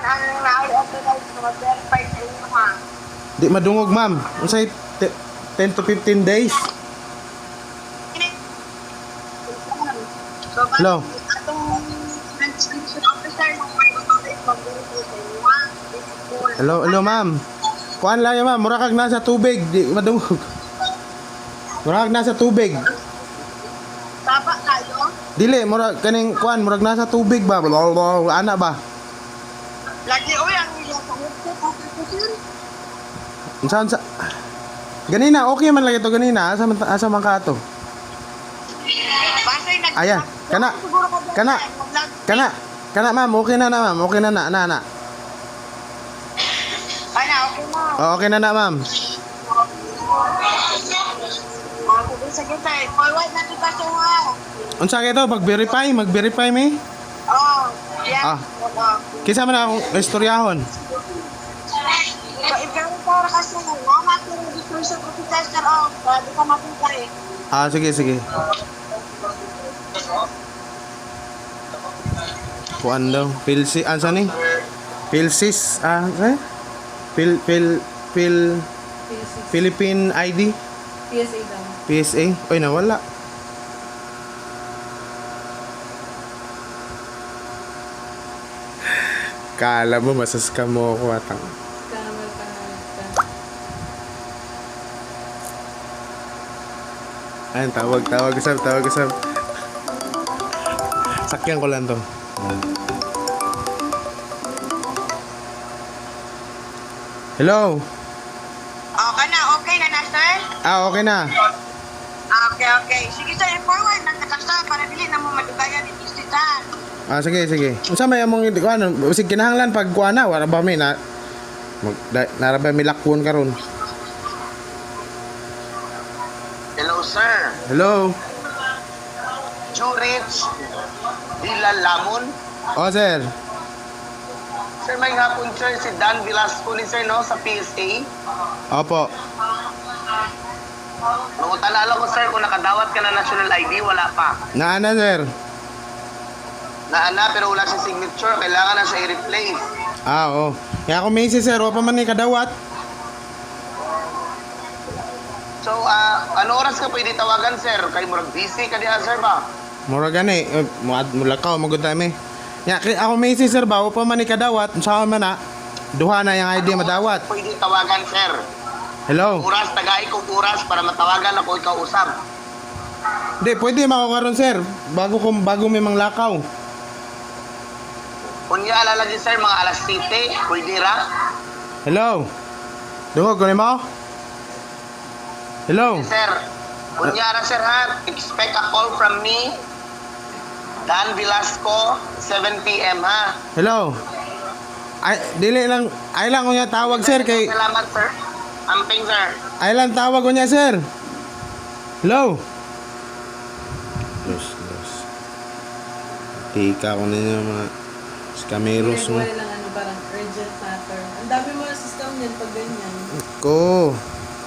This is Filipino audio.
ang na-authorize na mag-verify sa inyo ha. Di madungog, ma'am. Unsay 10 to 15 days? So, Hello? atong registration officer ng mag-authorize mag-verify sa inyo ha. Hello, ma'am. Kuan lang yan, ma'am. Mura kag nasa tubig. Di madungog. Mura kag nasa tubig. Taba kayo? Dili, mura kaning kuan, murag nasa tubig ba? Ana ba? Lagi o ang ilo sa headset officer. Unsan sa ganina, okay man lang ito ganina. Asa man ka to? Basay nag- Ayan, kana. Siguro ko dyan, Kana. mag-log- Kana, ma'am. Okay na, ma'am. Okay na. Ana, okay na. Okay na, ma'am. Sige, sige tayo. Forward na kita siya ha. Unsa kay to? Mag-verify mi? Oh, yeah. Ah. Kinsa man akong istoryahon? So, ikaw para kasi wala ka registration officer of di ka makita eh. Ah, sige. Kuan daw. Pilsi, ansa ni? Pilsis, Philippine ID? PSA daw. PSA? Oy, nawala. Kala mo, masascam mo ako atang. Scammer ka na. Ayun, tawag usap. Sakyan ko lang to. Hello? Okay na, sir? Okay na. Okay. Sige sir, forward na kita sir para dili na mo madugayan ni Istitan. Sige. Unsa may among ano, bisig kinahanglan pag kuana, wala ba mi na narabay mi lakwon karon. Hello, sir. Hello? Jurich Dilalamon. Sir. Sir, may hapon, sir, si Dan Velasco ni sir, no, sa PSA. Opo. Nung talala ko, sir, kung nakadawat ka na national ID, wala pa. Naana, sir. Naana, pero wala siya signature. Kailangan na siya i-replace. Oo. Kaya ako may sir, o pa man ni kadawat. So, ano oras ka pwede tawagan, sir? Kay murag busy ka diha, sir, ba? Mura gani, mula ka, magod tayo Ya, ako may sir ba, o pa man ni kadawat, saan man na, duha na yung ID madawat. Pwede tawagan, sir. Hello? Oras, tagay kong oras para matawagan ako ikaw usap. Hindi, pwede makakaroon, sir. Bago may mga lakaw. Kunya, alalagi, sir, mga alas 7, pwede ra. Hello? Dungog, kunin mo? Hello? Sir, kunya ra, sir, ha? Expect a call from me. Dan Velasco, 7 p.m. ha? Hello? Ay, dili lang, ay lang ko niya tawag, sir, kay... Salamat, sir. Amping, sir. Ay lang tawag ko niya, sir. Hello? Los. Tika ko na niya mga scameros mo. Ginagawa nilang parang urgent matter. Ang dami mo na system din pag ganyan. Ko.